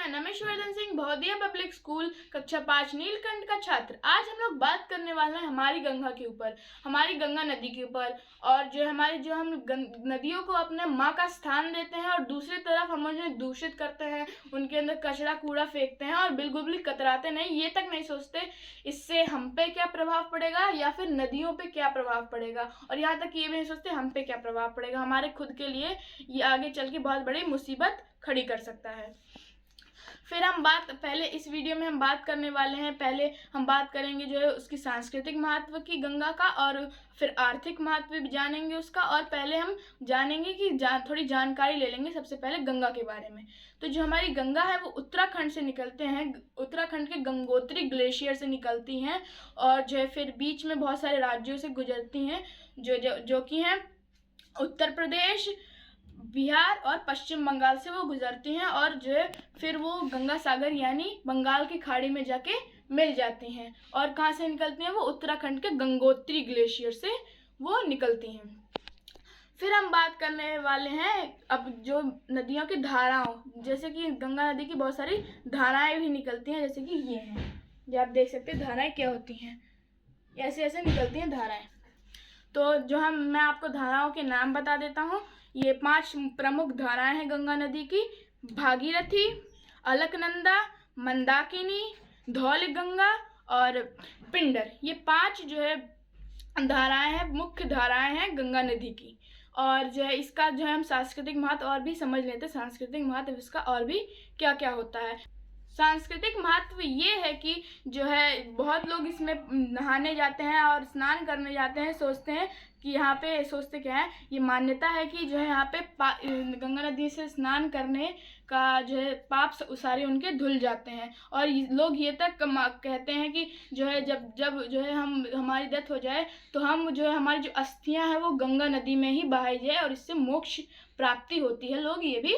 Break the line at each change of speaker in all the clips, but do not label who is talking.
मैं नमेश Vardhan Singh, बहौदिया public school कक्षा 5 नीलकंठ का छात्र। आज हम लोग बात करने वाले हैं हमारी गंगा के ऊपर, हमारी गंगा नदी के ऊपर। और जो हम नदियों को अपने माँ का स्थान देते हैं और दूसरी तरफ हम उन्हें दूषित करते हैं, उनके अंदर कचरा कूड़ा फेंकते हैं और बिल्कुल भी कतराते नहीं, ये तक नहीं सोचते इससे हम पे क्या प्रभाव पड़ेगा या फिर नदियों पे क्या प्रभाव पड़ेगा। और यहाँ तक ये भी नहीं सोचते हम पे क्या प्रभाव पड़ेगा। हमारे खुद के लिए ये आगे चल के बहुत बड़ी मुसीबत खड़ी कर सकता है। फिर पहले इस वीडियो में हम बात करने वाले हैं, पहले हम बात करेंगे जो है उसकी सांस्कृतिक महत्व की गंगा का, और फिर आर्थिक महत्व भी जानेंगे उसका। और पहले हम जानेंगे कि थोड़ी जानकारी ले लेंगे सबसे पहले गंगा के बारे में। तो जो हमारी गंगा है वो उत्तराखंड से निकलते हैं, उत्तराखंड के गंगोत्री ग्लेशियर से निकलती हैं और जो है फिर बीच में बहुत सारे राज्यों से गुजरती हैं जो कि हैं उत्तर प्रदेश, बिहार और पश्चिम बंगाल से वो गुजरती हैं। और जो है फिर वो गंगा सागर यानी बंगाल की खाड़ी में जाके मिल जाती हैं। और कहाँ से निकलती हैं? वो उत्तराखंड के गंगोत्री ग्लेशियर से वो निकलती हैं। फिर हम बात करने वाले हैं अब जो नदियों की धाराओं, जैसे कि गंगा नदी की बहुत सारी धाराएं भी निकलती हैं, जैसे कि ये हैं, जो आप देख सकते हैं धाराएं क्या होती हैं, ऐसे ऐसे निकलती हैं धाराएं। तो मैं आपको धाराओं के नाम बता देता हूँ। ये 5 प्रमुख धाराएं हैं गंगा नदी की: भागीरथी, अलकनंदा, मंदाकिनी, धौलगंगा और पिंडर। ये 5 जो है धाराएं हैं, मुख्य धाराएं हैं गंगा नदी की। और जो है इसका जो है हम सांस्कृतिक महत्व और भी समझ लेते हैं, सांस्कृतिक महत्व इसका और भी क्या क्या होता है। सांस्कृतिक महत्व ये है कि जो है बहुत लोग इसमें नहाने जाते हैं और स्नान करने जाते हैं, सोचते हैं कि यहाँ पे, सोचते क्या है, ये मान्यता है कि जो है यहाँ पे गंगा नदी से स्नान करने का जो है पाप सारे उनके धुल जाते हैं। और लोग ये तक कहते हैं कि जो है जब जो है हमारी डेथ हो जाए तो हम जो है हमारी जो अस्थियाँ हैं वो गंगा नदी में ही बहाई जाए और इससे मोक्ष प्राप्ति होती है। लोग ये भी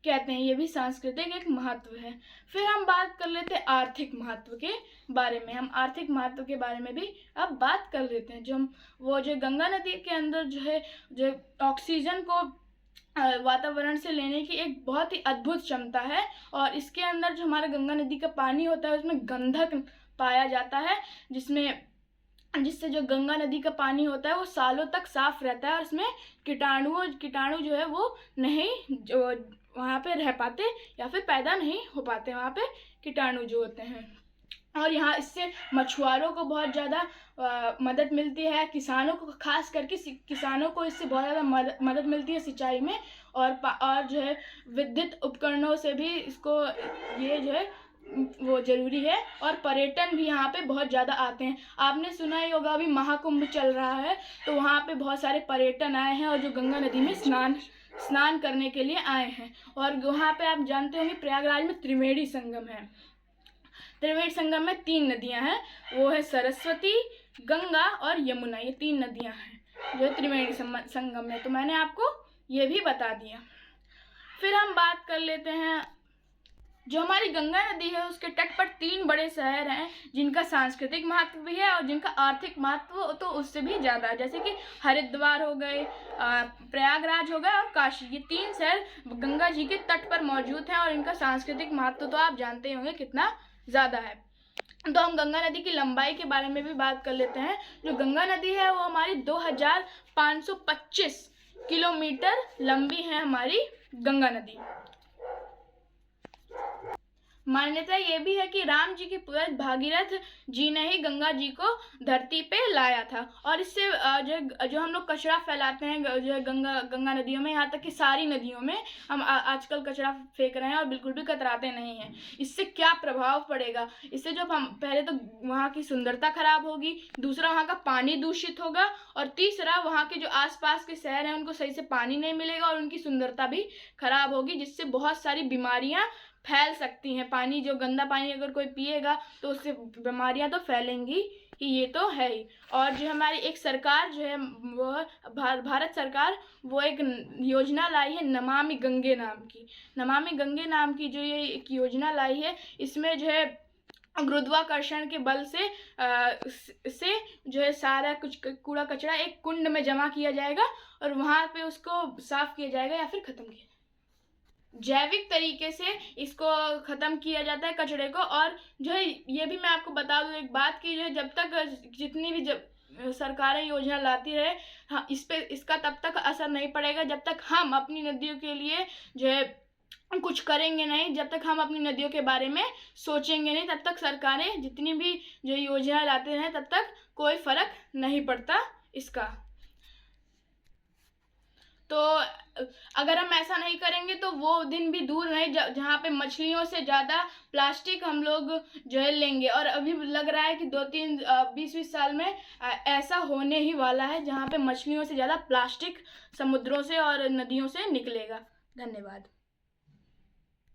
कहते हैं, ये भी सांस्कृतिक एक महत्व है। फिर हम बात कर लेते हैं आर्थिक महत्व के बारे में। हम आर्थिक महत्व के बारे में भी अब बात कर लेते हैं। जो गंगा नदी के अंदर जो ऑक्सीजन को वातावरण से लेने की एक बहुत ही अद्भुत क्षमता है। और इसके अंदर जो हमारा गंगा नदी का पानी होता है उसमें गंधक पाया जाता है, जिससे जो गंगा नदी का पानी होता है वो सालों तक साफ रहता है और इसमें कीटाणु जो है वो नहीं जो वहाँ पे रह पाते या फिर पैदा नहीं हो पाते, वहाँ पे कीटाणु जो होते हैं। और यहाँ इससे मछुआरों को बहुत ज़्यादा मदद मिलती है, किसानों को, खास करके किसानों को इससे बहुत ज़्यादा मदद मिलती है सिंचाई में। और जो है विद्युत उपकरणों से भी इसको ये जो है वो जरूरी है। और पर्यटन भी यहाँ पे बहुत ज़्यादा आते हैं। आपने सुना ही होगा अभी महाकुंभ चल रहा है, तो वहाँ पे बहुत सारे पर्यटन आए हैं और जो गंगा नदी में स्नान करने के लिए आए हैं। और वहाँ पे आप जानते होंगे प्रयागराज में त्रिवेणी संगम है। त्रिवेणी संगम में 3 नदियाँ हैं, वो है सरस्वती, गंगा और यमुना। ये 3 नदियाँ हैं जो त्रिवेणी संगम में। तो मैंने आपको ये भी बता दिया। फिर हम बात कर लेते हैं जो हमारी गंगा नदी है उसके तट पर 3 बड़े शहर हैं जिनका सांस्कृतिक महत्व भी है और जिनका आर्थिक महत्व तो उससे भी ज़्यादा है, जैसे कि हरिद्वार हो गए, प्रयागराज हो गए और काशी। ये 3 शहर गंगा जी के तट पर मौजूद हैं और इनका सांस्कृतिक महत्व तो आप जानते ही होंगे कितना ज़्यादा है। तो हम गंगा नदी की लंबाई के बारे में भी बात कर लेते हैं। जो गंगा नदी है वो हमारी 2525 किलोमीटर लंबी है हमारी गंगा नदी। मान्यता ये भी है कि राम जी के पूर्वज भागीरथ जी ने ही गंगा जी को धरती पे लाया था। और इससे जो हम लोग कचरा फैलाते हैं जो गंगा नदियों में, यहाँ तक कि सारी नदियों में हम आजकल कचरा फेंक रहे हैं और बिल्कुल भी कतराते नहीं हैं। इससे क्या प्रभाव पड़ेगा? इससे जो हम पहले तो वहाँ की सुंदरता खराब होगी, दूसरा वहाँ का पानी दूषित होगा, और तीसरा वहाँ के जो आसपास के शहर हैं उनको सही से पानी नहीं मिलेगा और उनकी सुंदरता भी खराब होगी, जिससे बहुत सारी बीमारियाँ फैल सकती हैं। पानी, जो गंदा पानी अगर कोई पिएगा तो उससे बीमारियां तो फैलेंगी ही, ये तो है ही। और जो हमारी एक सरकार जो है वो भारत सरकार, वो एक योजना लाई है नमामि गंगे नाम की। नमामि गंगे नाम की जो ये एक योजना लाई है, इसमें जो है गुरुत्वाकर्षण के बल से जो है सारा कुछ कूड़ा कचरा एक कुंड में जमा किया जाएगा और वहाँ पे उसको साफ किया जाएगा या फिर ख़त्म किया जाएगा। जैविक तरीके से इसको ख़त्म किया जाता है कचरे को। और जो है ये भी मैं आपको बता दूँ एक बात कि जो है जब तक जितनी भी जब सरकारें योजना लाती रहे, हाँ, इसका तब तक असर नहीं पड़ेगा जब तक हम अपनी नदियों के लिए जो है कुछ करेंगे नहीं। जब तक हम अपनी नदियों के बारे में सोचेंगे नहीं, तब तक सरकारें जितनी भी जो योजना लाते हैं तब तक कोई फर्क नहीं पड़ता इसका। तो अगर हम ऐसा नहीं करेंगे तो वो दिन भी दूर नहीं जहाँ पे मछलियों से ज़्यादा प्लास्टिक हम लोग जो है लेंगे। और अभी लग रहा है कि 20-20 साल में ऐसा होने ही वाला है जहाँ पे मछलियों से ज़्यादा प्लास्टिक समुद्रों से और नदियों से निकलेगा। धन्यवाद।